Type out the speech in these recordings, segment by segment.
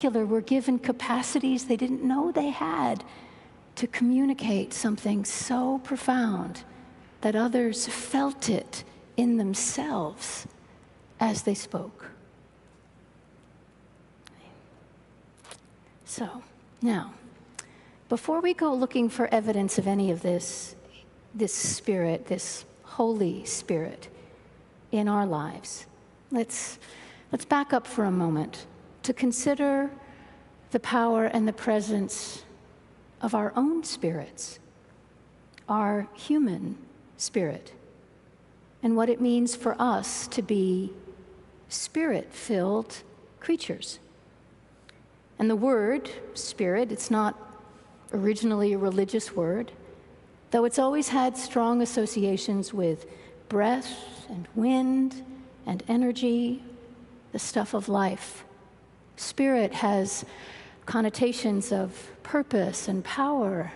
were given capacities they didn't know they had to communicate something so profound that others felt it in themselves as they spoke. So, now, before we go looking for evidence of any of this Spirit, this Holy Spirit in our lives, let's back up for a moment to consider the power and the presence of our own spirits, our human spirit, and what it means for us to be spirit-filled creatures. And the word spirit, it's not originally a religious word, though it's always had strong associations with breath and wind and energy, the stuff of life. Spirit has connotations of purpose and power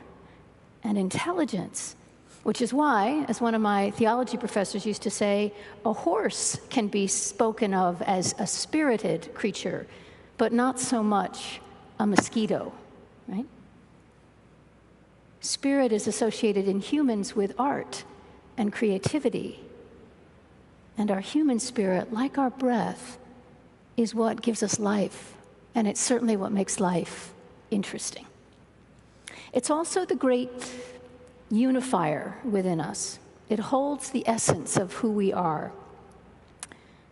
and intelligence, which is why, as one of my theology professors used to say, a horse can be spoken of as a spirited creature, but not so much a mosquito, right? Spirit is associated in humans with art and creativity. And our human spirit, like our breath, is what gives us life. And it's certainly what makes life interesting. It's also the great unifier within us. It holds the essence of who we are.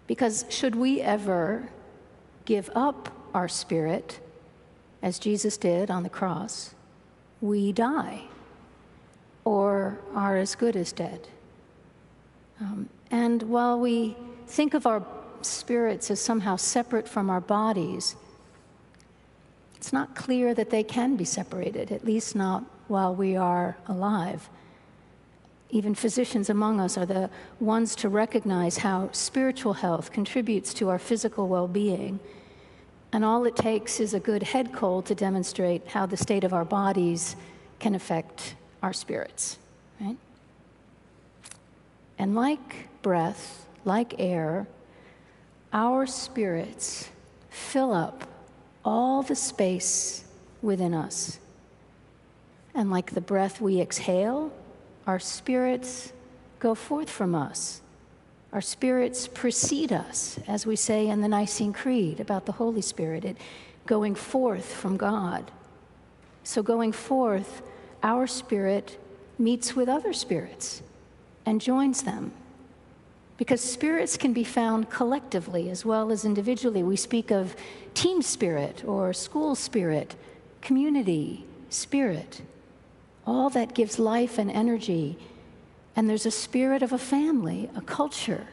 Because should we ever give up our spirit, as Jesus did on the cross, we die or are as good as dead. And while we think of our spirits as somehow separate from our bodies, it's not clear that they can be separated, at least not while we are alive. Even physicians among us are the ones to recognize how spiritual health contributes to our physical well-being. And all it takes is a good head cold to demonstrate how the state of our bodies can affect our spirits, right? And like breath, like air, our spirits fill up all the space within us. And like the breath we exhale, our spirits go forth from us. Our spirits precede us, as we say in the Nicene Creed about the Holy Spirit, it going forth from God. So going forth, our spirit meets with other spirits and joins them. Because spirits can be found collectively as well as individually. We speak of team spirit or school spirit, community spirit. All that gives life and energy. And there's a spirit of a family, a culture,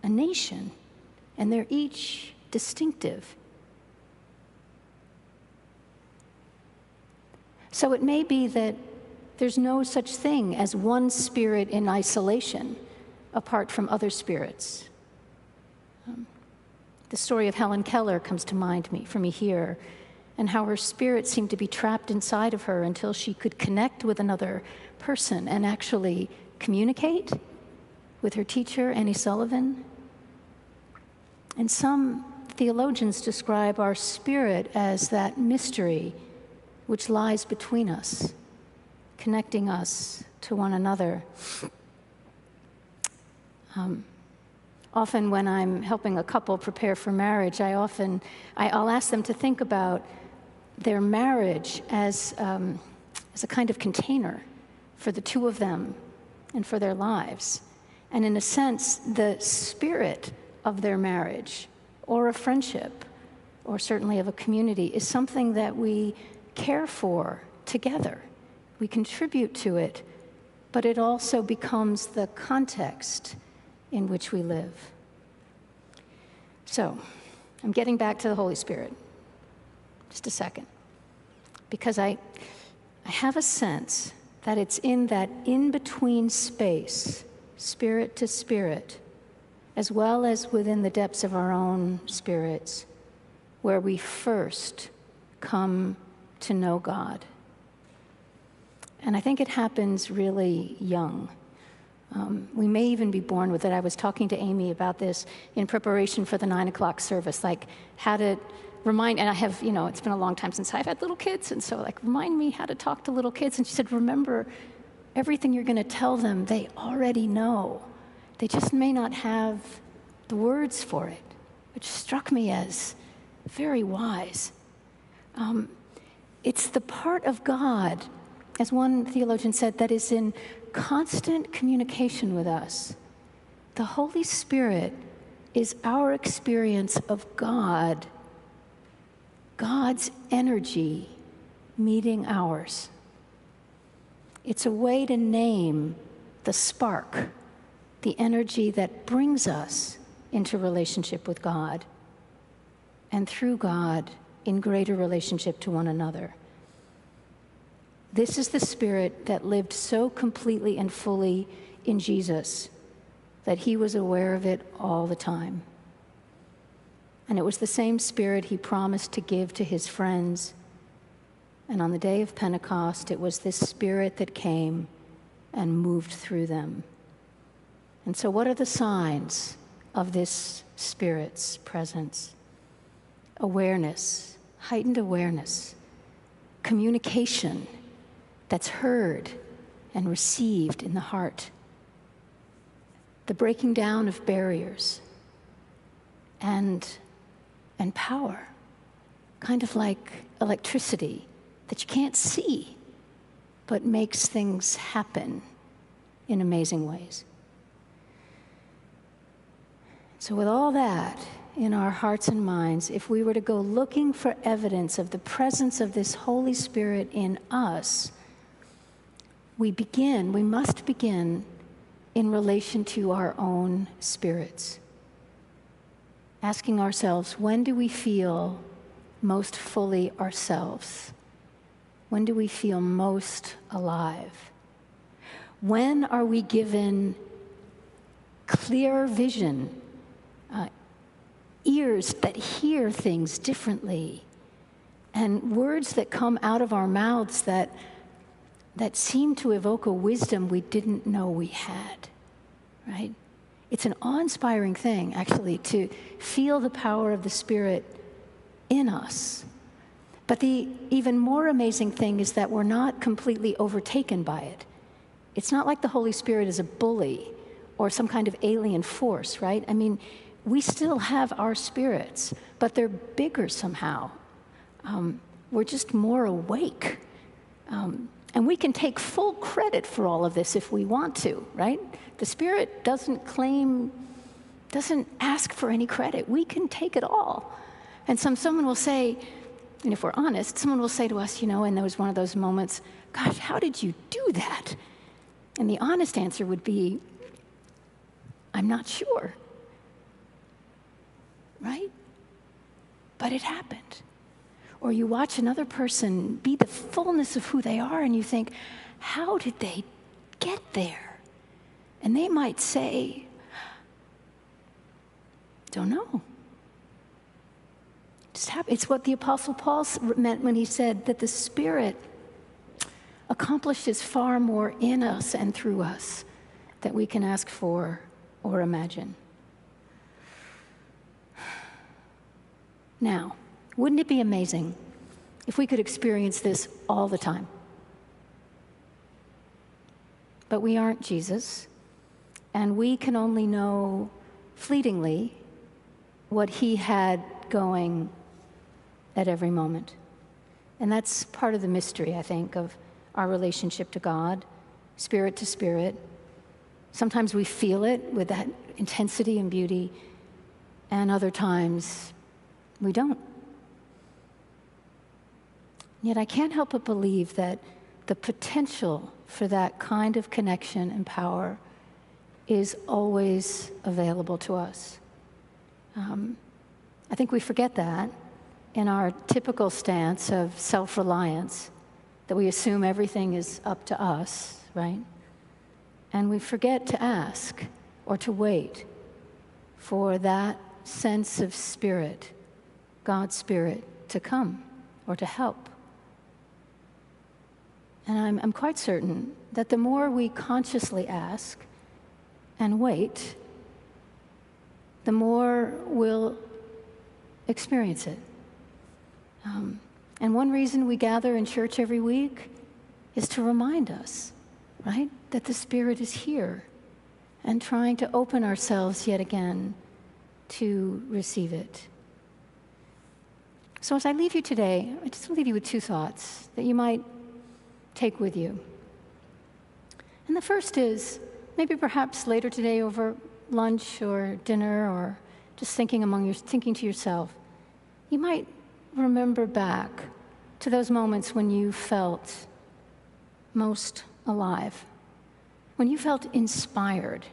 a nation, and they're each distinctive. So it may be that there's no such thing as one spirit in isolation apart from other spirits. The story of Helen Keller comes to mind for me here, and how her spirit seemed to be trapped inside of her until she could connect with another person and actually communicate with her teacher, Annie Sullivan. And some theologians describe our spirit as that mystery which lies between us, connecting us to one another. Often when I'm helping a couple prepare for marriage, I'll ask them to think about their marriage as a kind of container for the two of them and for their lives. And in a sense, the spirit of their marriage or a friendship or certainly of a community is something that we care for together. We contribute to it, but it also becomes the context in which we live. So, I'm getting back to the Holy Spirit. Just a second. Because I have a sense that it's in that in-between space, spirit to spirit, as well as within the depths of our own spirits, where we first come to know God. And I think it happens really young. We may even be born with it. I was talking to Amy about this in preparation for the 9 o'clock service, like how did and I have, it's been a long time since I've had little kids, and so like, remind me how to talk to little kids. And she said, remember, everything you're going to tell them, they already know. They just may not have the words for it, which struck me as very wise. It's the part of God, as one theologian said, that is in constant communication with us. The Holy Spirit is our experience of God, God's energy meeting ours. It's a way to name the spark, the energy that brings us into relationship with God, and through God, in greater relationship to one another. This is the Spirit that lived so completely and fully in Jesus that he was aware of it all the time. And it was the same Spirit he promised to give to his friends. And on the day of Pentecost, it was this Spirit that came and moved through them. And so what are the signs of this Spirit's presence? Awareness, heightened awareness, communication that's heard and received in the heart, the breaking down of barriers, and power, kind of like electricity that you can't see, but makes things happen in amazing ways. So with all that in our hearts and minds, if we were to go looking for evidence of the presence of this Holy Spirit in us, we must begin in relation to our own spirits. Asking ourselves, when do we feel most fully ourselves? When do we feel most alive? When are we given clear vision, ears that hear things differently, and words that come out of our mouths that seem to evoke a wisdom we didn't know we had, right? It's an awe-inspiring thing, actually, to feel the power of the Spirit in us. But the even more amazing thing is that we're not completely overtaken by it. It's not like the Holy Spirit is a bully or some kind of alien force, right? I mean, we still have our spirits, but they're bigger somehow. We're just more awake. And we can take full credit for all of this if we want to, right? The Spirit doesn't ask for any credit. We can take it all. And someone will say, and if we're honest, someone will say to us, and there was one of those moments, gosh, how did you do that? And the honest answer would be, I'm not sure, right? But it happened. Or you watch another person be the fullness of who they are, and you think, how did they get there? And they might say, don't know. It's what the Apostle Paul meant when he said that the Spirit accomplishes far more in us and through us than we can ask for or imagine. Now, wouldn't it be amazing if we could experience this all the time? But we aren't Jesus, and we can only know fleetingly what he had going at every moment. And that's part of the mystery, I think, of our relationship to God, spirit to spirit. Sometimes we feel it with that intensity and beauty, and other times we don't. Yet I can't help but believe that the potential for that kind of connection and power is always available to us. I think we forget that in our typical stance of self-reliance, that we assume everything is up to us, right? And we forget to ask or to wait for that sense of Spirit, God's Spirit, to come or to help. And I'm quite certain that the more we consciously ask and wait, the more we'll experience it. And one reason we gather in church every week is to remind us, right, that the Spirit is here and trying to open ourselves yet again to receive it. So as I leave you today, I just leave you with two thoughts that you might take with you. And the first is, maybe perhaps later today over lunch or dinner or just thinking to yourself, you might remember back to those moments when you felt most alive, when you felt inspired,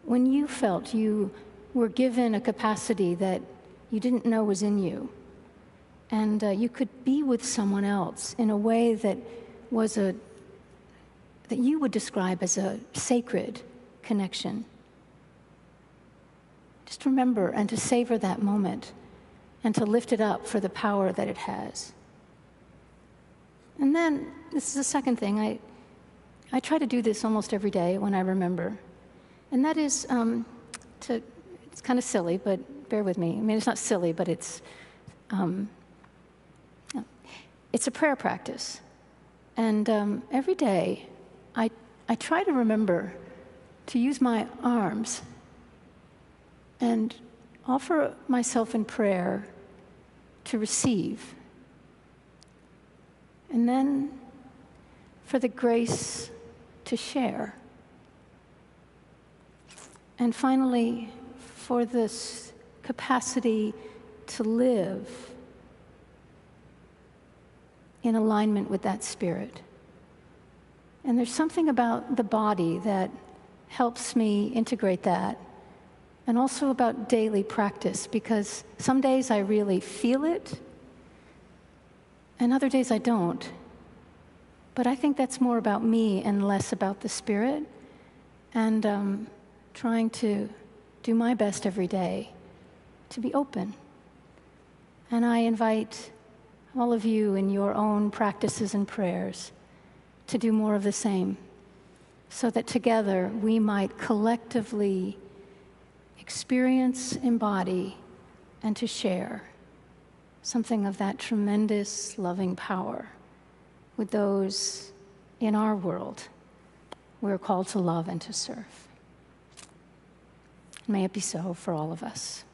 when you felt you were given a capacity that you didn't know was in you, and you could be with someone else in a way that that you would describe as a sacred connection. Just remember and to savor that moment and to lift it up for the power that it has. And then, this is the second thing, I try to do this almost every day when I remember, and that is it's kind of silly, but bear with me. I mean, it's not silly, but it's a prayer practice. And every day, I try to remember to use my arms and offer myself in prayer to receive. And then for the grace to share. And finally, for this capacity to live in alignment with that Spirit. And there's something about the body that helps me integrate that, and also about daily practice, because some days I really feel it, and other days I don't. But I think that's more about me and less about the Spirit, and trying to do my best every day to be open. And I invite all of you in your own practices and prayers to do more of the same, so that together we might collectively experience, embody, and to share something of that tremendous loving power with those in our world we're called to love and to serve. May it be so for all of us.